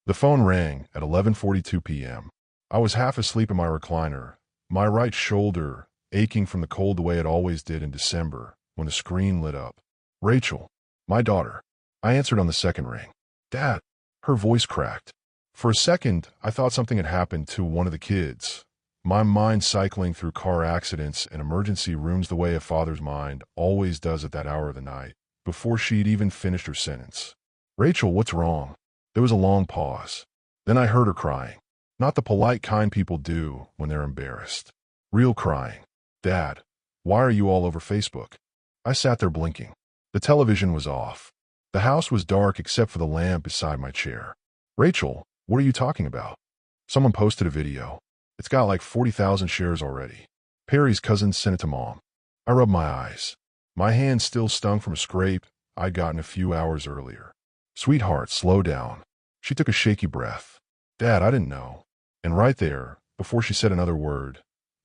The phone rang at 11:42 p.m. I was half asleep in my recliner, my right shoulder aching from the cold the way it always did in December, when the screen lit up. Rachel, my daughter. I answered on the second ring. Dad. Her voice cracked. For a second, I thought something had happened to one of the kids, my mind cycling through car accidents and emergency rooms the way a father's mind always does at that hour of the night, before she'd even finished her sentence. Rachel, what's wrong? There was a long pause. Then I heard her crying. Not the polite kind people do when they're embarrassed. Real crying. Dad, why are you all over Facebook? I sat there blinking. The television was off. The house was dark except for the lamp beside my chair. Rachel, what are you talking about? Someone posted a video. It's got like 40,000 shares already. Perry's cousin sent it to Mom. I rubbed my eyes. My hand still stung from a scrape I'd gotten a few hours earlier. Sweetheart, slow down. She took a shaky breath. Dad, I didn't know. And right there, before she said another word,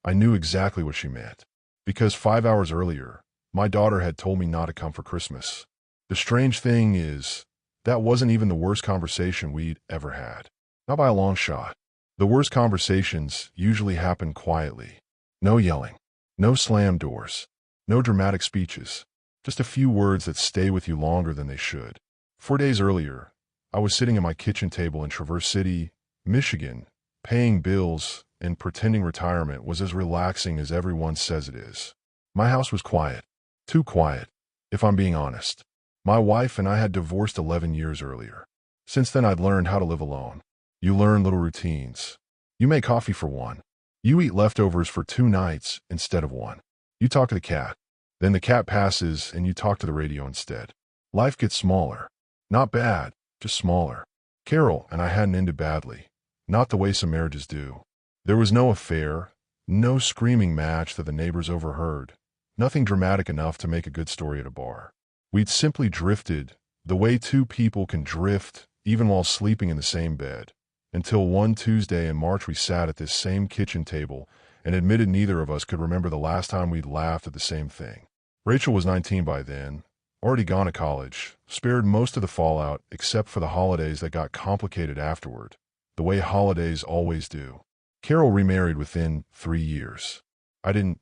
I knew exactly what she meant. Because 5 hours earlier, my daughter had told me not to come for Christmas. The strange thing is, that wasn't even the worst conversation we'd ever had. Not by a long shot. The worst conversations usually happen quietly. No yelling. No slam doors. No dramatic speeches. Just a few words that stay with you longer than they should. 4 days earlier, I was sitting at my kitchen table in Traverse City, Michigan, paying bills and pretending retirement was as relaxing as everyone says it is. My house was quiet. Too quiet, if I'm being honest. My wife and I had divorced 11 years earlier. Since then, I'd learned how to live alone. You learn little routines. You make coffee for one. You eat leftovers for 2 nights instead of one. You talk to the cat. Then the cat passes and you talk to the radio instead. Life gets smaller. Not bad, just smaller. Carol and I hadn't ended badly. Not the way some marriages do. There was no affair, no screaming match that the neighbors overheard. Nothing dramatic enough to make a good story at a bar. We'd simply drifted, the way 2 people can drift even while sleeping in the same bed. Until one Tuesday in March we sat at this same kitchen table and admitted neither of us could remember the last time we'd laughed at the same thing. Rachel was 19 by then, already gone to college, spared most of the fallout except for the holidays that got complicated afterward, the way holidays always do. Carol remarried within 3 years. I didn't,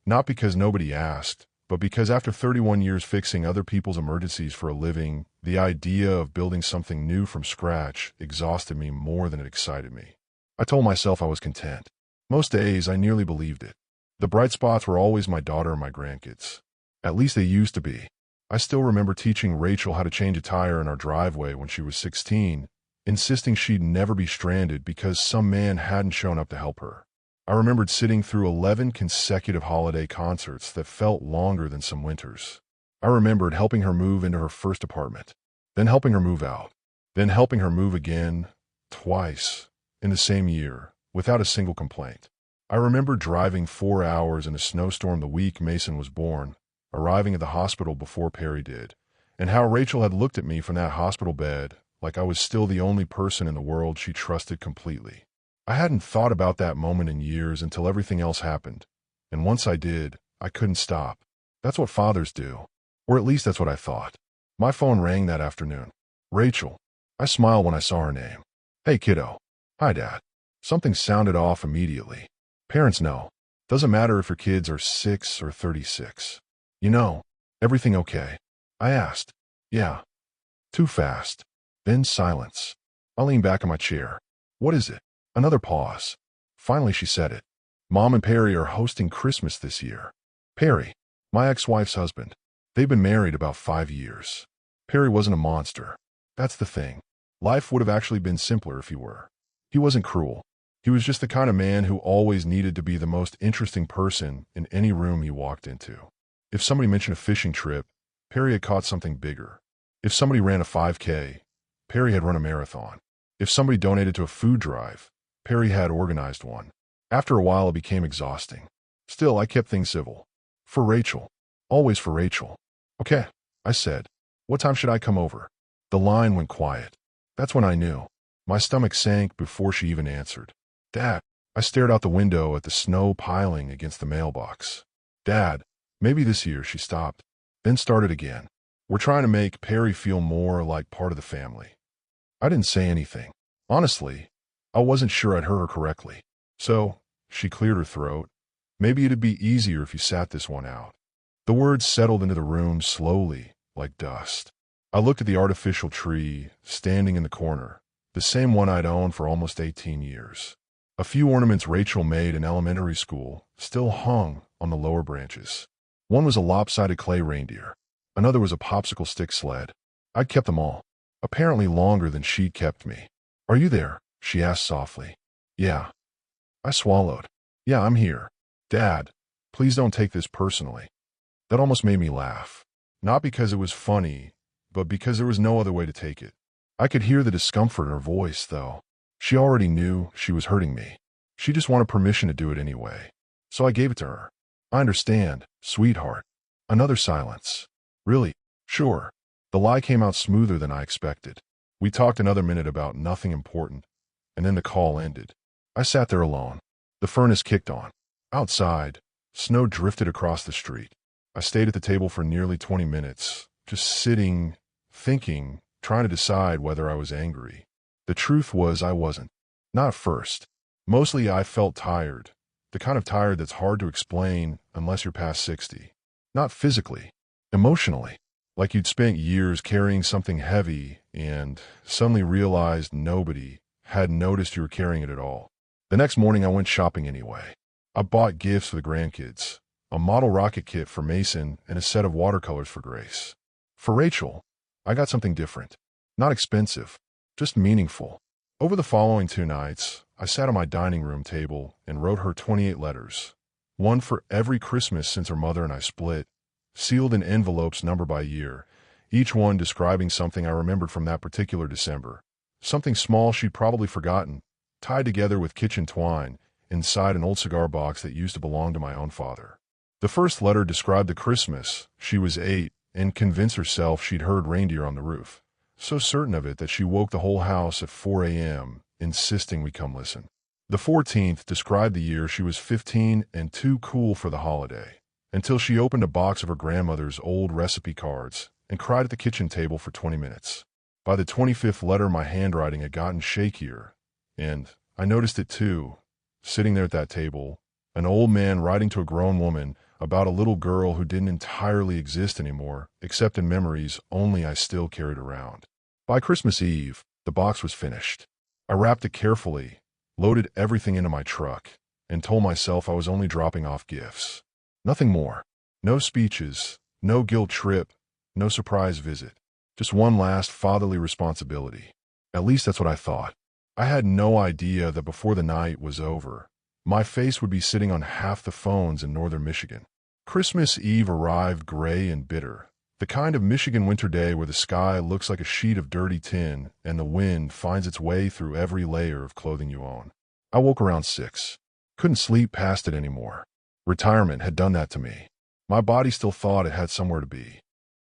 not because nobody asked, but because after 31 years fixing other people's emergencies for a living, the idea of building something new from scratch exhausted me more than it excited me. I told myself I was content. Most days I nearly believed it. The bright spots were always my daughter and my grandkids. At least they used to be. I still remember teaching Rachel how to change a tire in our driveway when she was 16, insisting she'd never be stranded because some man hadn't shown up to help her. I remembered sitting through 11 consecutive holiday concerts that felt longer than some winters. I remembered helping her move into her first apartment, then helping her move out, then helping her move again, twice, in the same year, without a single complaint. I remember driving 4 hours in a snowstorm the week Mason was born, arriving at the hospital before Perry did, and how Rachel had looked at me from that hospital bed like I was still the only person in the world she trusted completely. I hadn't thought about that moment in years until everything else happened, and once I did, I couldn't stop. That's what fathers do, or at least that's what I thought. My phone rang that afternoon. Rachel. I smiled when I saw her name. Hey, kiddo. Hi, Dad. Something sounded off immediately. Parents know. Doesn't matter if your kids are 6 or 36. You know, everything okay? I asked. Yeah. Too fast. Then silence. I leaned back in my chair. What is it? Another pause. Finally, she said it. Mom and Perry are hosting Christmas this year. Perry, my ex-wife's husband. They've been married about 5 years. Perry wasn't a monster. That's the thing. Life would have actually been simpler if he were. He wasn't cruel. He was just the kind of man who always needed to be the most interesting person in any room he walked into. If somebody mentioned a fishing trip, Perry had caught something bigger. If somebody ran a 5K, Perry had run a marathon. If somebody donated to a food drive, Perry had organized one. After a while, it became exhausting. Still, I kept things civil. For Rachel. Always for Rachel. Okay, I said. What time should I come over? The line went quiet. That's when I knew. My stomach sank before she even answered. Dad. I stared out the window at the snow piling against the mailbox. Dad. Maybe this year. She stopped. Then started again. We're trying to make Perry feel more like part of the family. I didn't say anything. Honestly, I wasn't sure I'd heard her correctly. So, she cleared her throat. Maybe it'd be easier if you sat this one out. The words settled into the room slowly, like dust. I looked at the artificial tree, standing in the corner, the same one I'd owned for almost 18 years. A few ornaments Rachel made in elementary school still hung on the lower branches. One was a lopsided clay reindeer. Another was a popsicle stick sled. I'd kept them all, apparently longer than she'd kept me. "Are you there?" she asked softly. "Yeah." I swallowed. "Yeah, I'm here. Dad, please don't take this personally." That almost made me laugh. Not because it was funny, but because there was no other way to take it. I could hear the discomfort in her voice, though. She already knew she was hurting me. She just wanted permission to do it anyway. So I gave it to her. "I understand, sweetheart." Another silence. "Really? Sure." The lie came out smoother than I expected. We talked another minute about nothing important, and then the call ended. I sat there alone. The furnace kicked on. Outside, snow drifted across the street. I stayed at the table for nearly 20 minutes, just sitting, thinking, trying to decide whether I was angry. The truth was I wasn't. Not at first. Mostly I felt tired, the kind of tired that's hard to explain unless you're past 60. Not physically, emotionally. Like you'd spent years carrying something heavy and suddenly realized nobody had noticed you were carrying it at all. The next morning I went shopping anyway. I bought gifts for the grandkids, a model rocket kit for Mason and a set of watercolors for Grace. For Rachel, I got something different. Not expensive, just meaningful. Over the following 2 nights, I sat on my dining room table and wrote her 28 letters, one for every Christmas since her mother and I split, sealed in envelopes numbered by year, each one describing something I remembered from that particular December. Something small she'd probably forgotten, tied together with kitchen twine inside an old cigar box that used to belong to my own father. The first letter described the Christmas she was 8 and convinced herself she'd heard reindeer on the roof, so certain of it that she woke the whole house at 4 a.m., insisting we come listen. The 14th described the year she was 15 and too cool for the holiday, until she opened a box of her grandmother's old recipe cards and cried at the kitchen table for 20 minutes. By the 25th letter, my handwriting had gotten shakier, and I noticed it too, sitting there at that table, an old man writing to a grown woman about a little girl who didn't entirely exist anymore, except in memories only I still carried around. By Christmas Eve, the box was finished. I wrapped it carefully, loaded everything into my truck, and told myself I was only dropping off gifts. Nothing more. No speeches, no guilt trip, no surprise visit. Just one last fatherly responsibility. At least that's what I thought. I had no idea that before the night was over, my face would be sitting on half the phones in northern Michigan. Christmas Eve arrived gray and bitter, the kind of Michigan winter day where the sky looks like a sheet of dirty tin and the wind finds its way through every layer of clothing you own. I woke around 6. Couldn't sleep past it anymore. Retirement had done that to me. My body still thought it had somewhere to be.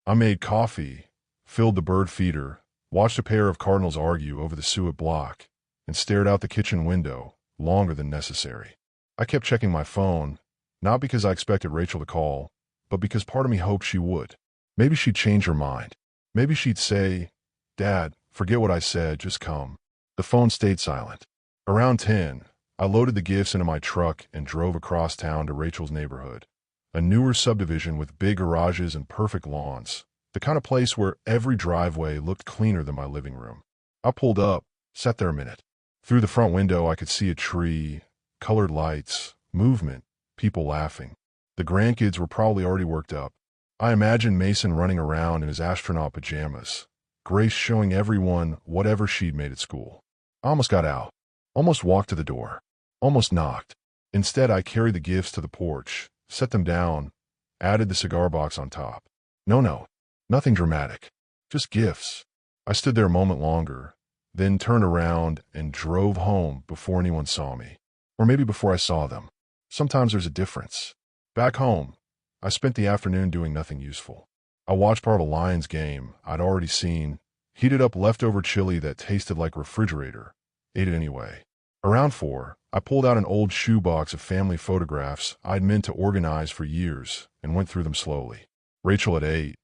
I made coffee, filled the bird feeder, watched a pair of cardinals argue over the suet block, and stared out the kitchen window longer than necessary. I kept checking my phone, not because I expected Rachel to call, but because part of me hoped she would. Maybe she'd change her mind. Maybe she'd say, "Dad, forget what I said, just come." The phone stayed silent. Around 10, I loaded the gifts into my truck and drove across town to Rachel's neighborhood, a newer subdivision with big garages and perfect lawns, the kind of place where every driveway looked cleaner than my living room. I pulled up, sat there a minute. Through the front window, I could see a tree, colored lights, movement, people laughing. The grandkids were probably already worked up. I imagined Mason running around in his astronaut pajamas, Grace showing everyone whatever she'd made at school. I almost got out, almost walked to the door, almost knocked. Instead, I carried the gifts to the porch, set them down, added the cigar box on top. No, nothing dramatic, just gifts. I stood there a moment longer, then turned around and drove home before anyone saw me. Or maybe before I saw them. Sometimes there's a difference. Back home, I spent the afternoon doing nothing useful. I watched part of a Lions game I'd already seen, heated up leftover chili that tasted like refrigerator, ate it anyway. Around 4, I pulled out an old shoebox of family photographs I'd meant to organize for years and went through them slowly. Rachel at 8,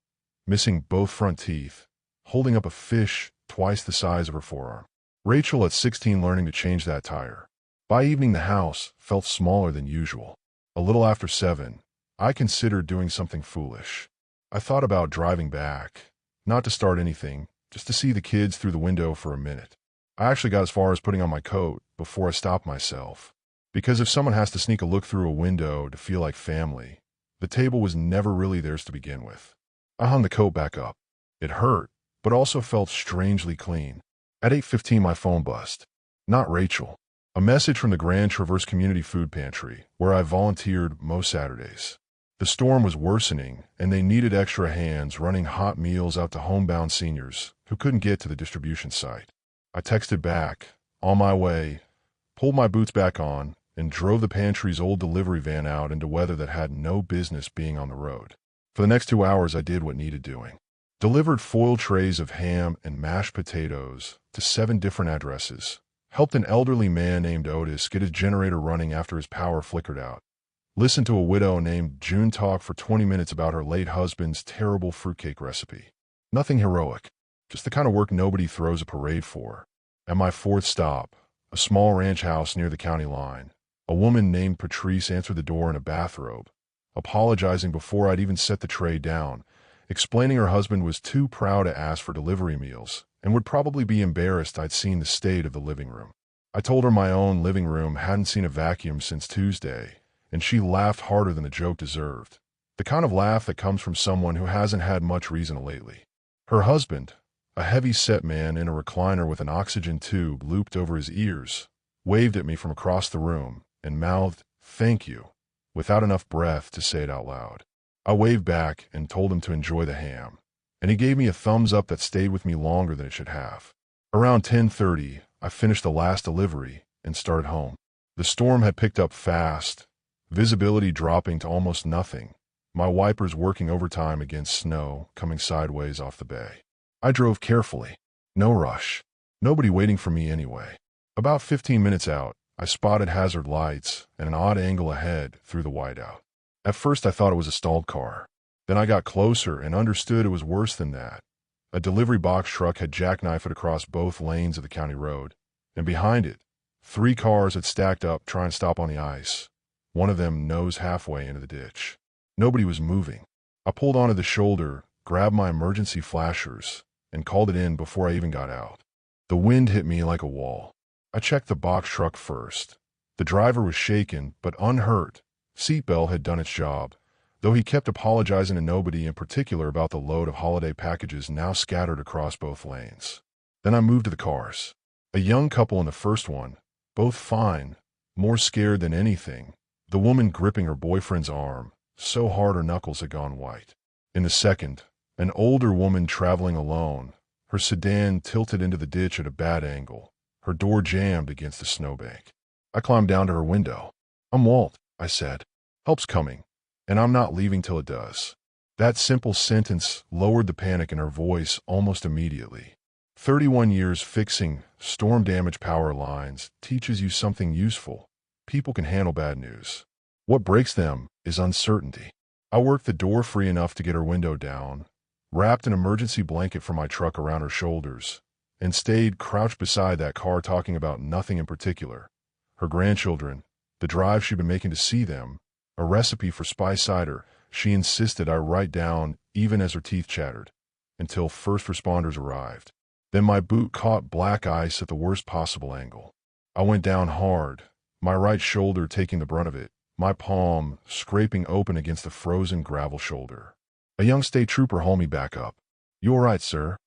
missing both front teeth, holding up a fish twice the size of her forearm. Rachel at 16 learning to change that tire. By evening the house felt smaller than usual. A little after 7, I considered doing something foolish. I thought about driving back, not to start anything, just to see the kids through the window for a minute. I actually got as far as putting on my coat before I stopped myself. Because if someone has to sneak a look through a window to feel like family, the table was never really theirs to begin with. I hung the coat back up. It hurt, but also felt strangely clean. At 8:15 my phone buzzed. Not Rachel. A message from the Grand Traverse Community Food Pantry, where I volunteered most Saturdays. The storm was worsening, and they needed extra hands running hot meals out to homebound seniors who couldn't get to the distribution site. I texted back, on my way, pulled my boots back on, and drove the pantry's old delivery van out into weather that had no business being on the road. For the next 2 hours I did what needed doing. Delivered foil trays of ham and mashed potatoes to 7 different addresses. Helped an elderly man named Otis get his generator running after his power flickered out. Listened to a widow named June talk for 20 minutes about her late husband's terrible fruitcake recipe. Nothing heroic, just the kind of work nobody throws a parade for. At my 4th stop, a small ranch house near the county line, a woman named Patrice answered the door in a bathrobe, apologizing before I'd even set the tray down, explaining her husband was too proud to ask for delivery meals and would probably be embarrassed I'd seen the state of the living room. I told her my own living room hadn't seen a vacuum since Tuesday, and she laughed harder than the joke deserved. The kind of laugh that comes from someone who hasn't had much reason lately. Her husband, a heavy-set man in a recliner with an oxygen tube looped over his ears, waved at me from across the room and mouthed, "Thank you," without enough breath to say it out loud. I waved back and told him to enjoy the ham, and he gave me a thumbs up that stayed with me longer than it should have. Around 10:30, I finished the last delivery and started home. The storm had picked up fast, visibility dropping to almost nothing, my wipers working overtime against snow coming sideways off the bay. I drove carefully. No rush. Nobody waiting for me anyway. About 15 minutes out, I spotted hazard lights and an odd angle ahead through the whiteout. At first I thought it was a stalled car. Then I got closer and understood it was worse than that. A delivery box truck had jackknifed it across both lanes of the county road, and behind it, 3 cars had stacked up trying to stop on the ice. One of them nose halfway into the ditch. Nobody was moving. I pulled onto the shoulder, grabbed my emergency flashers, and called it in before I even got out. The wind hit me like a wall. I checked the box truck first. The driver was shaken, but unhurt. Seatbelt had done its job, though he kept apologizing to nobody in particular about the load of holiday packages now scattered across both lanes. Then I moved to the cars. A young couple in the first one, both fine, more scared than anything, the woman gripping her boyfriend's arm, so hard her knuckles had gone white. In the second, an older woman traveling alone, her sedan tilted into the ditch at a bad angle, her door jammed against the snowbank. I climbed down to her window. "I'm Walt," I said. "Help's coming, and I'm not leaving till it does." That simple sentence lowered the panic in her voice almost immediately. 31 years fixing storm-damaged power lines teaches you something useful. People can handle bad news. What breaks them is uncertainty. I worked the door free enough to get her window down, wrapped an emergency blanket from my truck around her shoulders, and stayed crouched beside that car talking about nothing in particular. Her grandchildren, the drive she'd been making to see them, a recipe for spice cider she insisted I write down even as her teeth chattered, until first responders arrived. Then my boot caught black ice at the worst possible angle. I went down hard, my right shoulder taking the brunt of it, my palm scraping open against the frozen gravel shoulder. A young state trooper hauled me back up. "You all right, sir?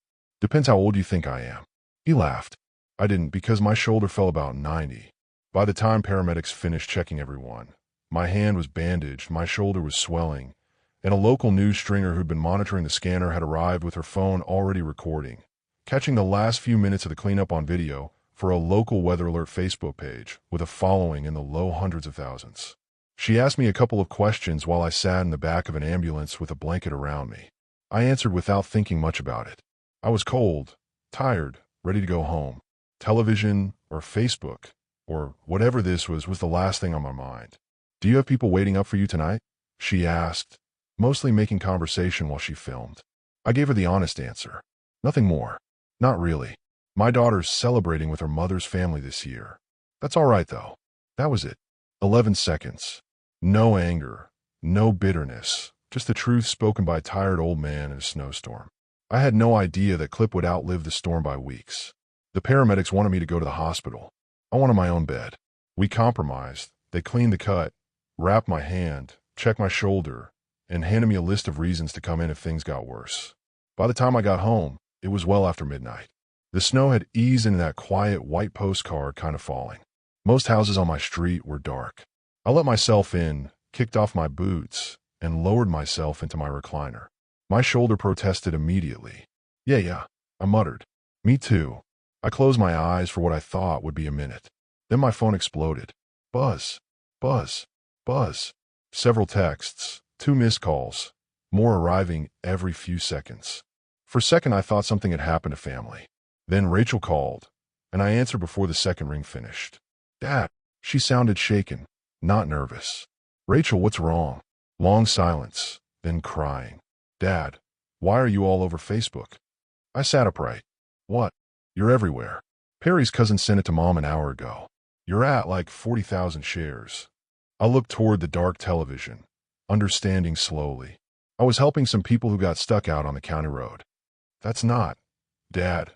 Depends how old you think I am." He laughed. I didn't, because my shoulder fell about 90. By the time paramedics finished checking everyone, my hand was bandaged, my shoulder was swelling, and a local news stringer who'd been monitoring the scanner had arrived with her phone already recording, catching the last few minutes of the cleanup on video for a local weather alert Facebook page with a following in the low hundreds of thousands. She asked me a couple of questions while I sat in the back of an ambulance with a blanket around me. I answered without thinking much about it. I was cold, tired, ready to go home. Television or Facebook or whatever this was the last thing on my mind. "Do you have people waiting up for you tonight?" she asked, mostly making conversation while she filmed. I gave her the honest answer. Nothing more. Not really. My daughter's celebrating with her mother's family this year. That's all right, though. That was it. 11 seconds. No anger. No bitterness. Just the truth spoken by a tired old man in a snowstorm. I had no idea that clip would outlive the storm by weeks. The paramedics wanted me to go to the hospital. I wanted my own bed. We compromised. They cleaned the cut, wrapped my hand, checked my shoulder, and handed me a list of reasons to come in if things got worse. By the time I got home, it was well after midnight. The snow had eased into that quiet white postcard kind of falling. Most houses on my street were dark. I let myself in, kicked off my boots, and lowered myself into my recliner. My shoulder protested immediately. Yeah, I muttered. Me too. I closed my eyes for what I thought would be a minute. Then my phone exploded. Buzz. Buzz. Buzz. Several texts, 2 missed calls, more arriving every few seconds. For a second, I thought something had happened to family. Then Rachel called, and I answered before the second ring finished. Dad. She sounded shaken, not nervous. Rachel, what's wrong? Long silence, then crying. Dad, why are you all over Facebook? I sat upright. What? You're everywhere. Perry's cousin sent it to Mom an hour ago. You're at like 40,000 shares. I looked toward the dark television, understanding slowly. I was helping some people who got stuck out on the county road. That's not. Dad,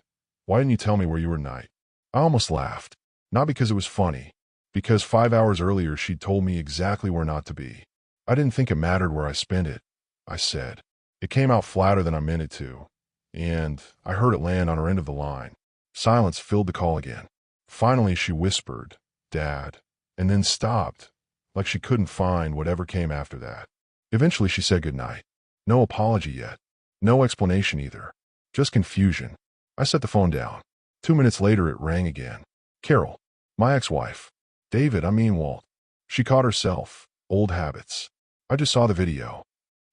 why didn't you tell me where you were tonight? I almost laughed. Not because it was funny, because 5 hours earlier she'd told me exactly where not to be. I didn't think it mattered where I spent it, I said. It came out flatter than I meant it to, and I heard it land on her end of the line. Silence filled the call again. Finally she whispered, Dad, and then stopped, like she couldn't find whatever came after that. Eventually she said goodnight. No apology yet. No explanation either. Just confusion. I set the phone down. 2 minutes later it rang again. Carol, my ex-wife. David, Walt. She caught herself. Old habits. I just saw the video.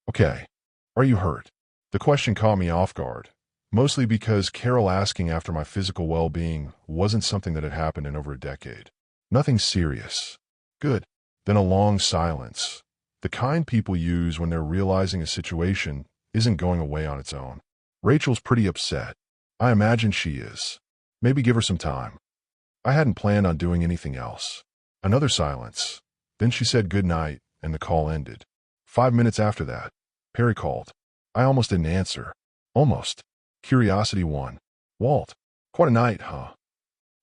Okay. Are you hurt? The question caught me off guard, mostly because Carol asking after my physical well-being wasn't something that had happened in over a decade. Nothing serious. Good. Then a long silence. The kind people use when they're realizing a situation isn't going away on its own. Rachel's pretty upset. I imagine she is. Maybe give her some time. I hadn't planned on doing anything else. Another silence. Then she said good night, and the call ended. 5 minutes after that, Perry called. I almost didn't answer. Almost. Curiosity won. Walt, quite a night, huh?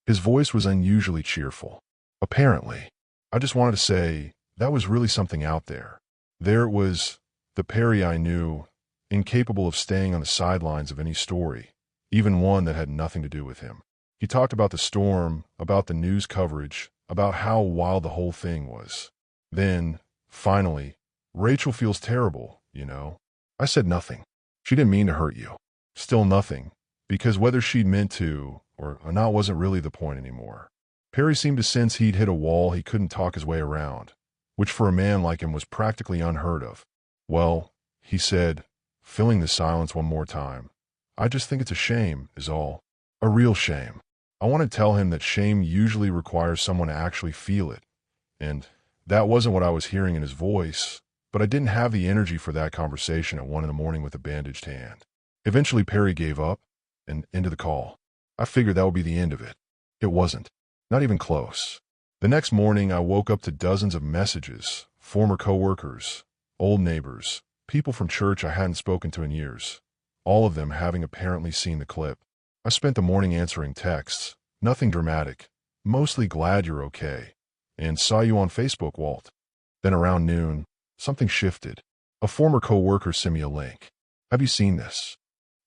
His voice was unusually cheerful. Apparently. I just wanted to say, that was really something out there. There it was, the Perry I knew, incapable of staying on the sidelines of any story, even one that had nothing to do with him. He talked about the storm, about the news coverage, about how wild the whole thing was. Then, finally, Rachel feels terrible, you know. I said nothing. She didn't mean to hurt you. Still nothing, because whether she'd meant to or not wasn't really the point anymore. Perry seemed to sense he'd hit a wall he couldn't talk his way around, which for a man like him was practically unheard of. Well, he said, filling the silence one more time, I just think it's a shame, is all. A real shame. I want to tell him that shame usually requires someone to actually feel it, and that wasn't what I was hearing in his voice, but I didn't have the energy for that conversation at 1 a.m. with a bandaged hand. Eventually Perry gave up and ended the call. I figured that would be the end of it. It wasn't. Not even close. The next morning I woke up to dozens of messages, former coworkers, old neighbors, people from church I hadn't spoken to in years, all of them having apparently seen the clip. I spent the morning answering texts, nothing dramatic, mostly glad you're okay, and saw you on Facebook, Walt. Then around noon, something shifted. A former coworker sent me a link. Have you seen this?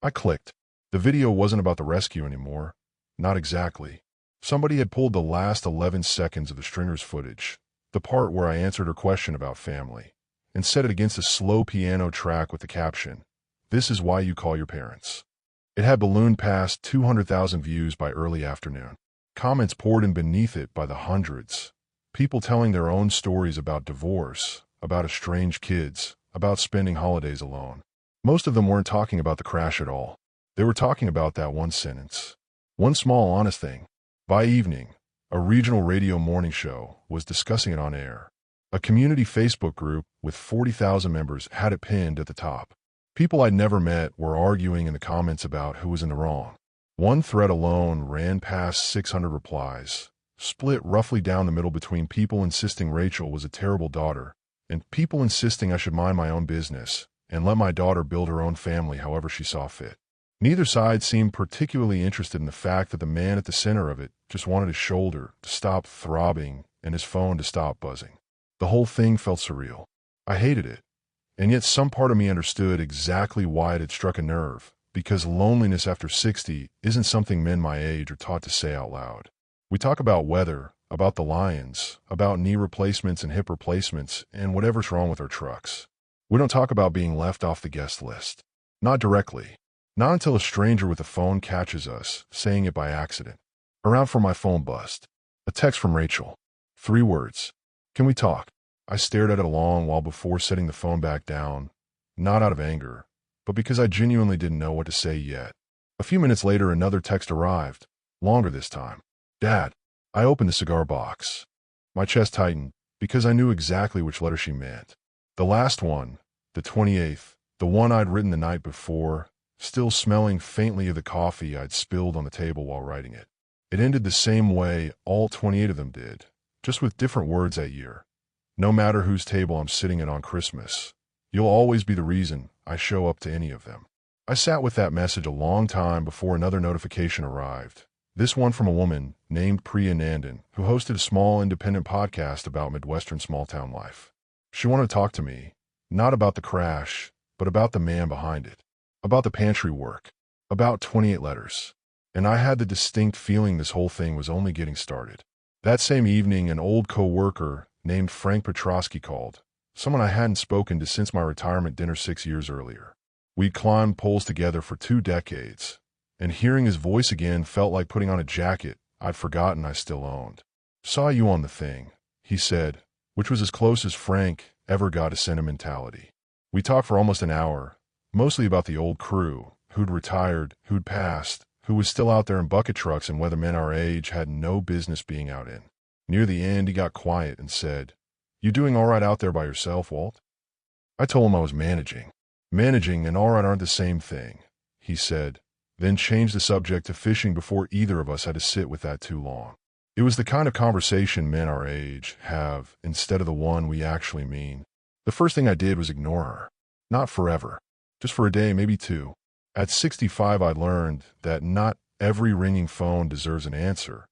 I clicked. The video wasn't about the rescue anymore. Not exactly. Somebody had pulled the last 11 seconds of the stringer's footage, the part where I answered her question about family, and set it against a slow piano track with the caption, "This is why you call your parents." It had ballooned past 200,000 views by early afternoon. Comments poured in beneath it by the hundreds. People telling their own stories about divorce, about estranged kids, about spending holidays alone. Most of them weren't talking about the crash at all. They were talking about that one sentence. One small honest thing. By evening, a regional radio morning show was discussing it on air. A community Facebook group with 40,000 members had it pinned at the top. People I'd never met were arguing in the comments about who was in the wrong. One thread alone ran past 600 replies, split roughly down the middle between people insisting Rachel was a terrible daughter and people insisting I should mind my own business and let my daughter build her own family however she saw fit. Neither side seemed particularly interested in the fact that the man at the center of it just wanted his shoulder to stop throbbing and his phone to stop buzzing. The whole thing felt surreal. I hated it, and yet some part of me understood exactly why it had struck a nerve, because loneliness after 60 isn't something men my age are taught to say out loud. We talk about weather, about the Lions, about knee replacements and hip replacements, and whatever's wrong with our trucks. We don't talk about being left off the guest list. Not directly. Not until a stranger with a phone catches us, saying it by accident. Around for my phone buzzed. A text from Rachel. 3 words. Can we talk? I stared at it a long while before setting the phone back down, not out of anger, but because I genuinely didn't know what to say yet. A few minutes later, another text arrived, longer this time. Dad. I opened the cigar box. My chest tightened, because I knew exactly which letter she meant. The last one, the 28th, the one I'd written the night before, still smelling faintly of the coffee I'd spilled on the table while writing it. It ended the same way all 28 of them did, just with different words that year. No matter whose table I'm sitting at on Christmas, you'll always be the reason I show up to any of them. I sat with that message a long time before another notification arrived. This one from a woman named Priya Nandan, who hosted a small independent podcast about Midwestern small-town life. She wanted to talk to me, not about the crash, but about the man behind it, about the pantry work, about 28 letters. And I had the distinct feeling this whole thing was only getting started. That same evening, an old co-worker named Frank Petrosky called, someone I hadn't spoken to since my retirement dinner 6 years earlier. We'd climbed poles together for 2 decades, and hearing his voice again felt like putting on a jacket I'd forgotten I still owned. Saw you on the thing, he said, which was as close as Frank ever got to sentimentality. We talked for almost an hour, mostly about the old crew, who'd retired, who'd passed, who was still out there in bucket trucks and whether men our age had no business being out in. Near the end, he got quiet and said, "You doing all right out there by yourself, Walt?" I told him I was managing. Managing and all right aren't the same thing, he said, then changed the subject to fishing before either of us had to sit with that too long. It was the kind of conversation men our age have instead of the one we actually mean. The first thing I did was ignore her. Not forever. Just for a day, maybe 2. At 65, I learned that not every ringing phone deserves an answer,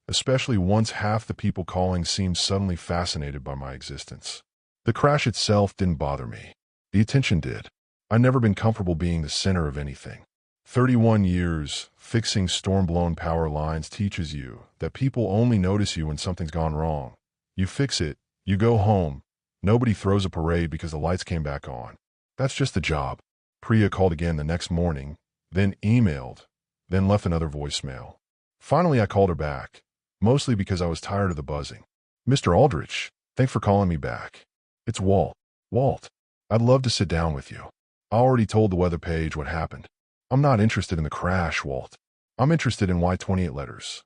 especially once half the people calling seemed suddenly fascinated by my existence. The crash itself didn't bother me. The attention did. I'd never been comfortable being the center of anything. 31 years fixing storm-blown power lines teaches you that people only notice you when something's gone wrong. You fix it, you go home. Nobody throws a parade because the lights came back on. That's just the job. Priya called again the next morning, then emailed, then left another voicemail. Finally, I called her back, mostly because I was tired of the buzzing. "Mr. Aldrich, thanks for calling me back. It's Walt. Walt, I'd love to sit down with you. I already told the weather page what happened. I'm not interested in the crash, Walt. I'm interested in why 28 letters.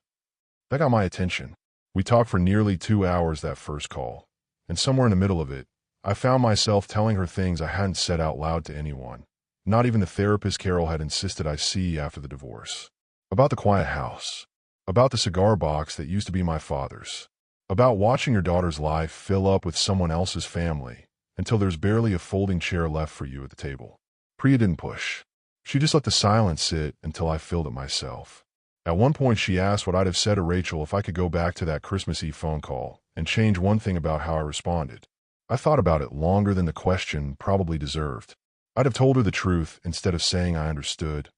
That got my attention. We talked for nearly 2 hours that first call, and somewhere in the middle of it, I found myself telling her things I hadn't said out loud to anyone, not even the therapist Carol had insisted I see after the divorce. About the quiet house, about the cigar box that used to be my father's, about watching your daughter's life fill up with someone else's family until there's barely a folding chair left for you at the table. Priya didn't push. She just let the silence sit until I filled it myself. At one point, she asked what I'd have said to Rachel if I could go back to that Christmas Eve phone call and change one thing about how I responded. I thought about it longer than the question probably deserved. I'd have told her the truth instead of saying I understood.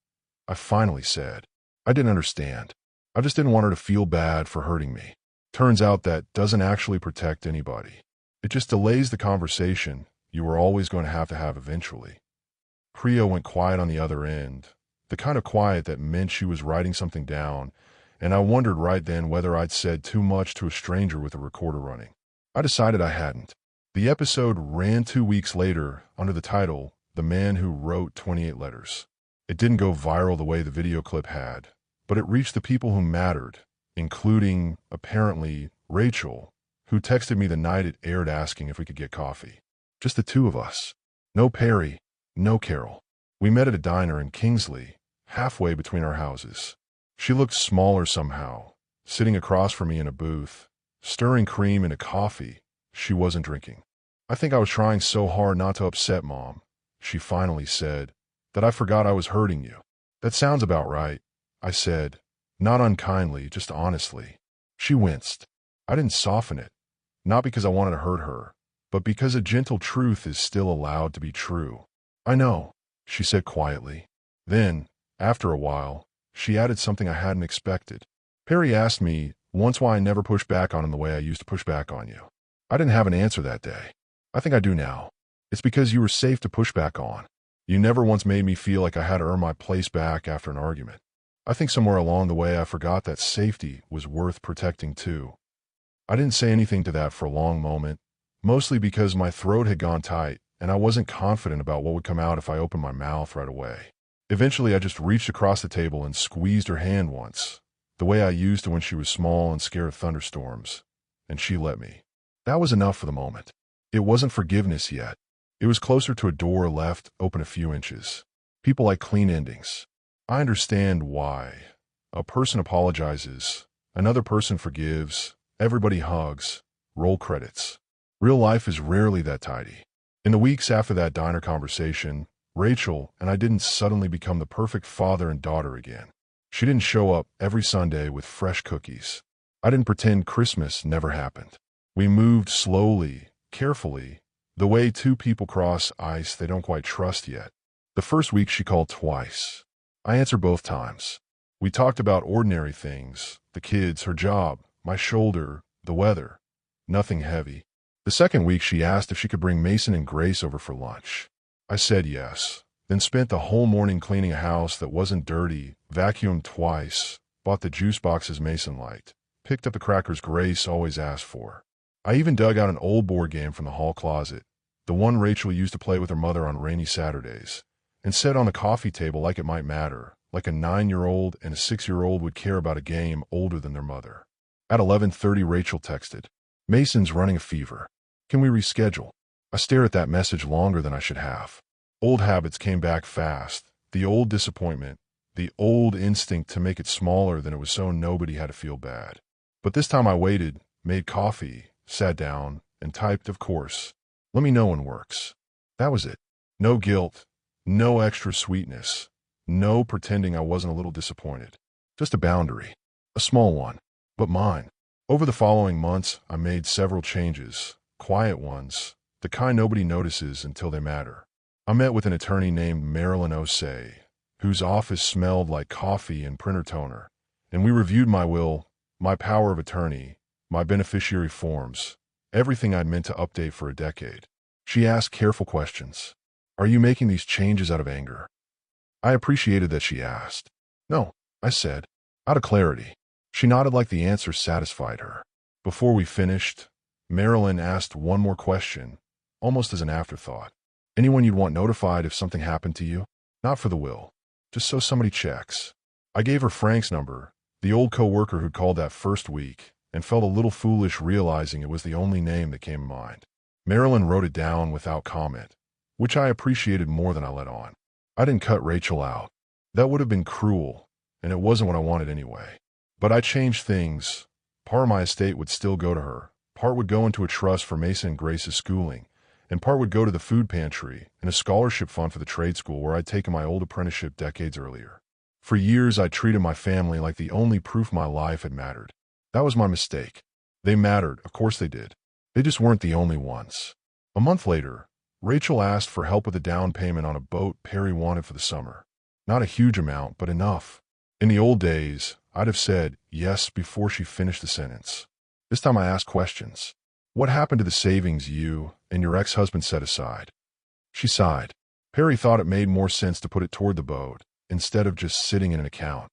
I finally said, I didn't understand. I just didn't want her to feel bad for hurting me. Turns out that doesn't actually protect anybody. It just delays the conversation you were always going to have eventually. Priya went quiet on the other end, the kind of quiet that meant she was writing something down, and I wondered right then whether I'd said too much to a stranger with a recorder running. I decided I hadn't. The episode ran 2 weeks later under the title, "The Man Who Wrote 28 Letters." It didn't go viral the way the video clip had, but it reached the people who mattered, including, apparently, Rachel, who texted me the night it aired asking if we could get coffee. Just the 2 of us. No Perry, no Carol. We met at a diner in Kingsley, halfway between our houses. She looked smaller somehow, sitting across from me in a booth, stirring cream into coffee she wasn't drinking. "I think I was trying so hard not to upset Mom," she finally said, "that I forgot I was hurting you." "That sounds about right," I said, not unkindly, just honestly. She winced. I didn't soften it, not because I wanted to hurt her, but because a gentle truth is still allowed to be true. "I know," she said quietly. Then, after a while, she added something I hadn't expected. "Perry asked me once why I never pushed back on him the way I used to push back on you. I didn't have an answer that day. I think I do now. It's because you were safe to push back on. You never once made me feel like I had to earn my place back after an argument. I think somewhere along the way I forgot that safety was worth protecting too." I didn't say anything to that for a long moment, mostly because my throat had gone tight and I wasn't confident about what would come out if I opened my mouth right away. Eventually, I just reached across the table and squeezed her hand once, the way I used to when she was small and scared of thunderstorms, and she let me. That was enough for the moment. It wasn't forgiveness yet. It was closer to a door left open a few inches. People like clean endings. I understand why. A person apologizes, another person forgives, everybody hugs, roll credits. Real life is rarely that tidy. In the weeks after that diner conversation, Rachel and I didn't suddenly become the perfect father and daughter again. She didn't show up every Sunday with fresh cookies. I didn't pretend Christmas never happened. We moved slowly, carefully, the way two people cross ice they don't quite trust yet. The first week she called twice. I answered both times. We talked about ordinary things, the kids, her job, my shoulder, the weather. Nothing heavy. The second week she asked if she could bring Mason and Grace over for lunch. I said yes, then spent the whole morning cleaning a house that wasn't dirty, vacuumed twice, bought the juice boxes Mason liked, picked up the crackers Grace always asked for. I even dug out an old board game from the hall closet, the one Rachel used to play with her mother on rainy Saturdays, and set on the coffee table like it might matter, like a 9-year-old and a 6-year-old would care about a game older than their mother. At 11:30, Rachel texted, "Mason's running a fever. Can we reschedule?" I stared at that message longer than I should have. Old habits came back fast, the old disappointment, the old instinct to make it smaller than it was so nobody had to feel bad. But this time I waited, made coffee, sat down, and typed, of course, "Let me know when works." That was it. No guilt, no extra sweetness, no pretending I wasn't a little disappointed. Just a boundary. A small one, but mine. Over the following months, I made several changes, quiet ones, the kind nobody notices until they matter. I met with an attorney named Marilyn Osei, whose office smelled like coffee and printer toner, and we reviewed my will, my power of attorney, my beneficiary forms, everything I'd meant to update for a decade. She asked careful questions. "Are you making these changes out of anger?" I appreciated that she asked. "No," I said, out of clarity. She nodded like the answer satisfied her. Before we finished, Marilyn asked one more question, almost as an afterthought. "Anyone you'd want notified if something happened to you? Not for the will, just so somebody checks." I gave her Frank's number, the old co-worker who'd called that first week, and felt a little foolish realizing it was the only name that came to mind. Marilyn wrote it down without comment, which I appreciated more than I let on. I didn't cut Rachel out. That would have been cruel, and it wasn't what I wanted anyway. But I changed things. Part of my estate would still go to her, part would go into a trust for Mason and Grace's schooling, and part would go to the food pantry and a scholarship fund for the trade school where I'd taken my old apprenticeship decades earlier. For years, I treated my family like the only proof my life had mattered. That was my mistake. They mattered, of course they did. They just weren't the only ones. A month later, Rachel asked for help with a down payment on a boat Perry wanted for the summer. Not a huge amount, but enough. In the old days, I'd have said yes before she finished the sentence. This time I asked questions. "What happened to the savings you and your ex-husband set aside?" She sighed. "Perry thought it made more sense to put it toward the boat, instead of just sitting in an account."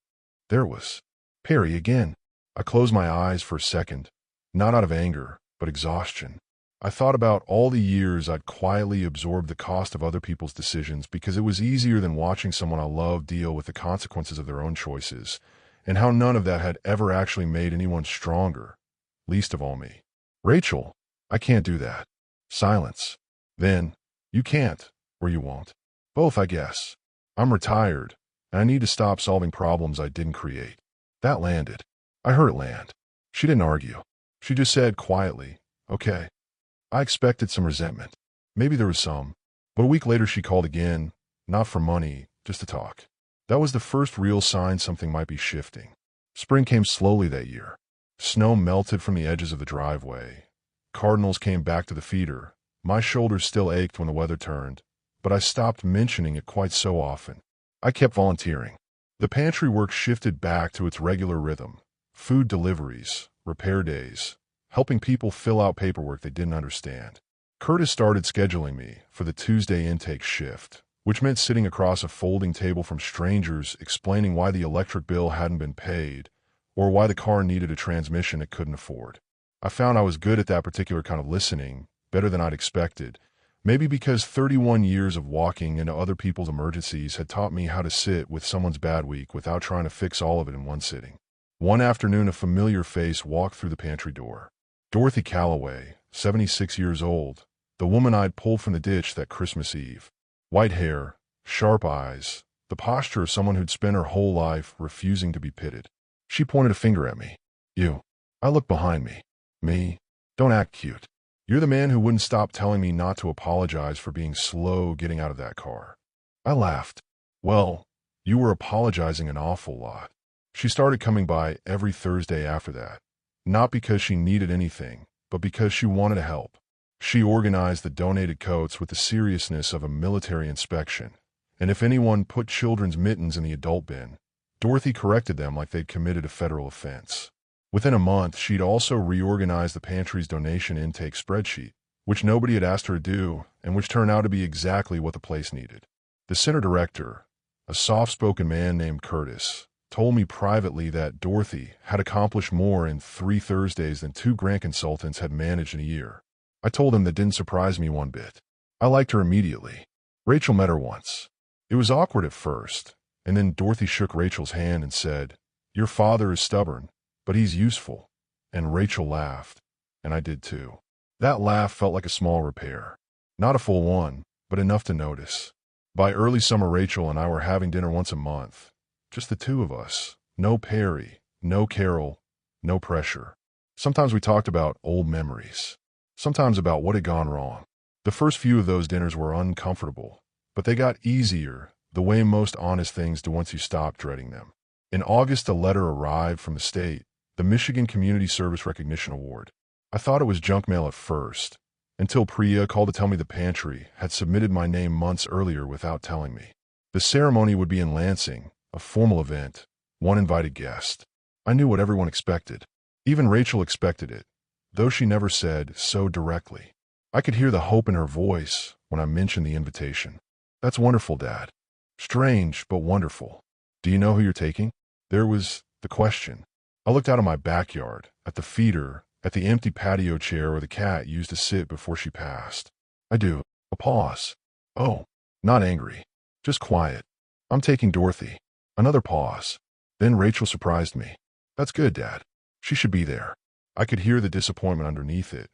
There it was. Perry again. I closed my eyes for a second, not out of anger, but exhaustion. I thought about all the years I'd quietly absorbed the cost of other people's decisions because it was easier than watching someone I loved deal with the consequences of their own choices, and how none of that had ever actually made anyone stronger, least of all me. "Rachel, I can't do that." Silence. Then, "You can't, or you won't." Both, I guess. I'm retired, and I need to stop solving problems I didn't create. That landed. I heard it land. She didn't argue. She just said quietly, "Okay." I expected some resentment. Maybe there was some. But a week later she called again, not for money, just to talk. That was the first real sign something might be shifting. Spring came slowly that year. Snow melted from the edges of the driveway. Cardinals came back to the feeder. My shoulders still ached when the weather turned, but I stopped mentioning it quite so often. I kept volunteering. The pantry work shifted back to its regular rhythm. Food deliveries, repair days, helping people fill out paperwork they didn't understand. Curtis started scheduling me for the Tuesday intake shift, which meant sitting across a folding table from strangers explaining why the electric bill hadn't been paid or why the car needed a transmission it couldn't afford. I found I was good at that particular kind of listening, better than I'd expected, maybe because 31 years of walking into other people's emergencies had taught me how to sit with someone's bad week without trying to fix all of it in one sitting. One afternoon, a familiar face walked through the pantry door. Dorothy Calloway, 76 years old, the woman I'd pulled from the ditch that Christmas Eve. White hair, sharp eyes, the posture of someone who'd spent her whole life refusing to be pitied. She pointed a finger at me. "You." I looked behind me. "Me? Don't act cute. You're the man who wouldn't stop telling me not to apologize for being slow getting out of that car." I laughed. "Well, you were apologizing an awful lot." She started coming by every Thursday after that, not because she needed anything, but because she wanted to help. She organized the donated coats with the seriousness of a military inspection, and if anyone put children's mittens in the adult bin, Dorothy corrected them like they'd committed a federal offense. Within a month, she'd also reorganized the pantry's donation intake spreadsheet, which nobody had asked her to do, and which turned out to be exactly what the place needed. The center director, a soft-spoken man named Curtis, told me privately that Dorothy had accomplished more in 3 Thursdays than 2 grant consultants had managed in a year. I told him that didn't surprise me one bit. I liked her immediately. Rachel met her once. It was awkward at first, and then Dorothy shook Rachel's hand and said, "Your father is stubborn, but he's useful." And Rachel laughed, and I did too. That laugh felt like a small repair. Not a full one, but enough to notice. By early summer, Rachel and I were having dinner once a month. Just the two of us. No Perry, no Carol, no pressure. Sometimes we talked about old memories. Sometimes about what had gone wrong. The first few of those dinners were uncomfortable, but they got easier, the way most honest things do once you stop dreading them. In August, a letter arrived from the state, the Michigan Community Service Recognition Award. I thought it was junk mail at first, until Priya called to tell me the pantry had submitted my name months earlier without telling me. The ceremony would be in Lansing, a formal event, one invited guest. I knew what everyone expected. Even Rachel expected it, though she never said so directly. I could hear the hope in her voice when I mentioned the invitation. "That's wonderful, Dad." "Strange, but wonderful." "Do you know who you're taking?" There was the question. I looked out of my backyard, at the feeder, at the empty patio chair where the cat used to sit before she passed. "I do." A pause. "Oh." Not angry, just quiet. "I'm taking Dorothy." Another pause. Then Rachel surprised me. "That's good, Dad. She should be there." I could hear the disappointment underneath it,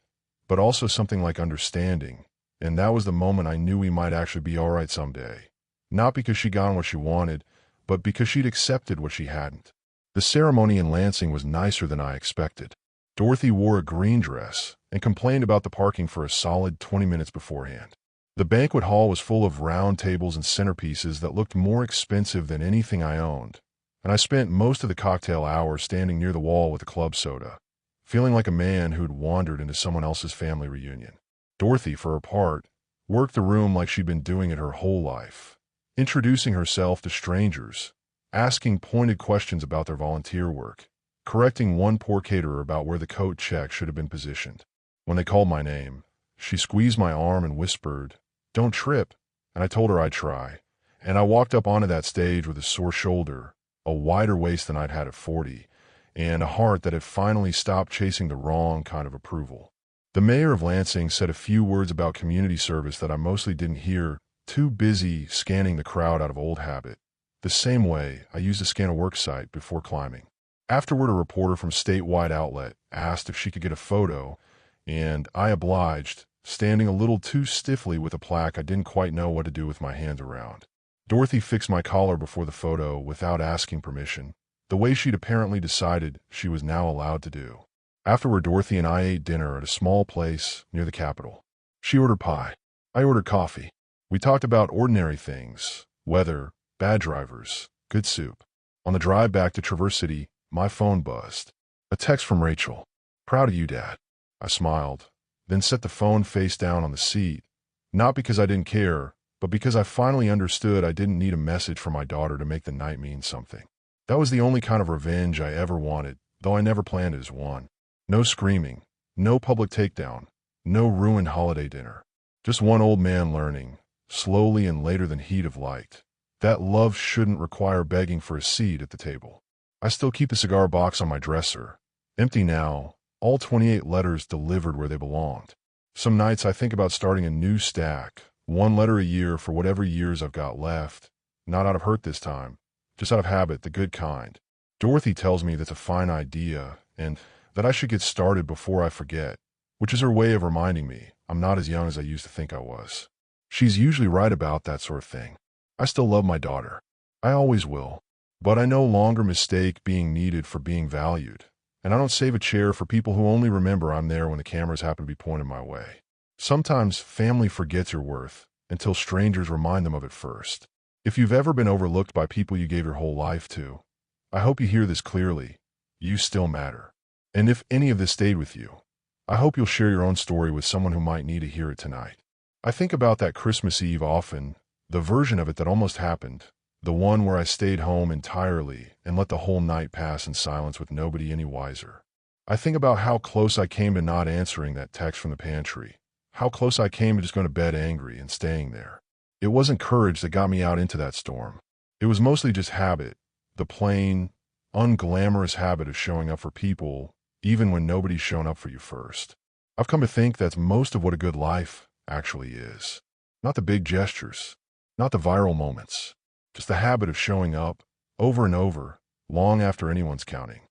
but also something like understanding, and that was the moment I knew we might actually be all right someday. Not because she'd gotten what she wanted, but because she'd accepted what she hadn't. The ceremony in Lansing was nicer than I expected. Dorothy wore a green dress and complained about the parking for a solid 20 minutes beforehand. The banquet hall was full of round tables and centerpieces that looked more expensive than anything I owned, and I spent most of the cocktail hour standing near the wall with a club soda, feeling like a man who'd wandered into someone else's family reunion. Dorothy, for her part, worked the room like she'd been doing it her whole life, introducing herself to strangers, asking pointed questions about their volunteer work, correcting one poor caterer about where the coat check should have been positioned. When they called my name, she squeezed my arm and whispered, "Don't trip," and I told her I'd try, and I walked up onto that stage with a sore shoulder, a wider waist than I'd had at 40, and a heart that had finally stopped chasing the wrong kind of approval. The mayor of Lansing said a few words about community service that I mostly didn't hear, too busy scanning the crowd out of old habit, the same way I used to scan a work site before climbing. Afterward, a reporter from a statewide outlet asked if she could get a photo, and I obliged, standing a little too stiffly with a plaque I didn't quite know what to do with my hands around. Dorothy fixed my collar before the photo without asking permission, the way she'd apparently decided she was now allowed to do. Afterward, Dorothy and I ate dinner at a small place near the Capitol. She ordered pie. I ordered coffee. We talked about ordinary things, weather, bad drivers, good soup. On the drive back to Traverse City, my phone buzzed. A text from Rachel. "Proud of you, Dad." I smiled, then set the phone face down on the seat, not because I didn't care, but because I finally understood I didn't need a message from my daughter to make the night mean something. That was the only kind of revenge I ever wanted, though I never planned it as one. No screaming, no public takedown, no ruined holiday dinner. Just one old man learning, slowly and later than he'd have liked, that love shouldn't require begging for a seat at the table. I still keep the cigar box on my dresser, empty now, all 28 letters delivered where they belonged. Some nights I think about starting a new stack, one letter a year for whatever years I've got left, not out of hurt this time, just out of habit, the good kind. Dorothy tells me that's a fine idea, and that I should get started before I forget, which is her way of reminding me I'm not as young as I used to think I was. She's usually right about that sort of thing. I still love my daughter. I always will. But I no longer mistake being needed for being valued, and I don't save a chair for people who only remember I'm there when the cameras happen to be pointed my way. Sometimes family forgets your worth until strangers remind them of it first. If you've ever been overlooked by people you gave your whole life to, I hope you hear this clearly. You still matter. And if any of this stayed with you, I hope you'll share your own story with someone who might need to hear it tonight. I think about that Christmas Eve often, the version of it that almost happened, the one where I stayed home entirely and let the whole night pass in silence with nobody any wiser. I think about how close I came to not answering that text from the pantry, how close I came to just going to bed angry and staying there. It wasn't courage that got me out into that storm. It was mostly just habit, the plain, unglamorous habit of showing up for people even when nobody's shown up for you first. I've come to think that's most of what a good life actually is. Not the big gestures, not the viral moments, just the habit of showing up over and over, long after anyone's counting.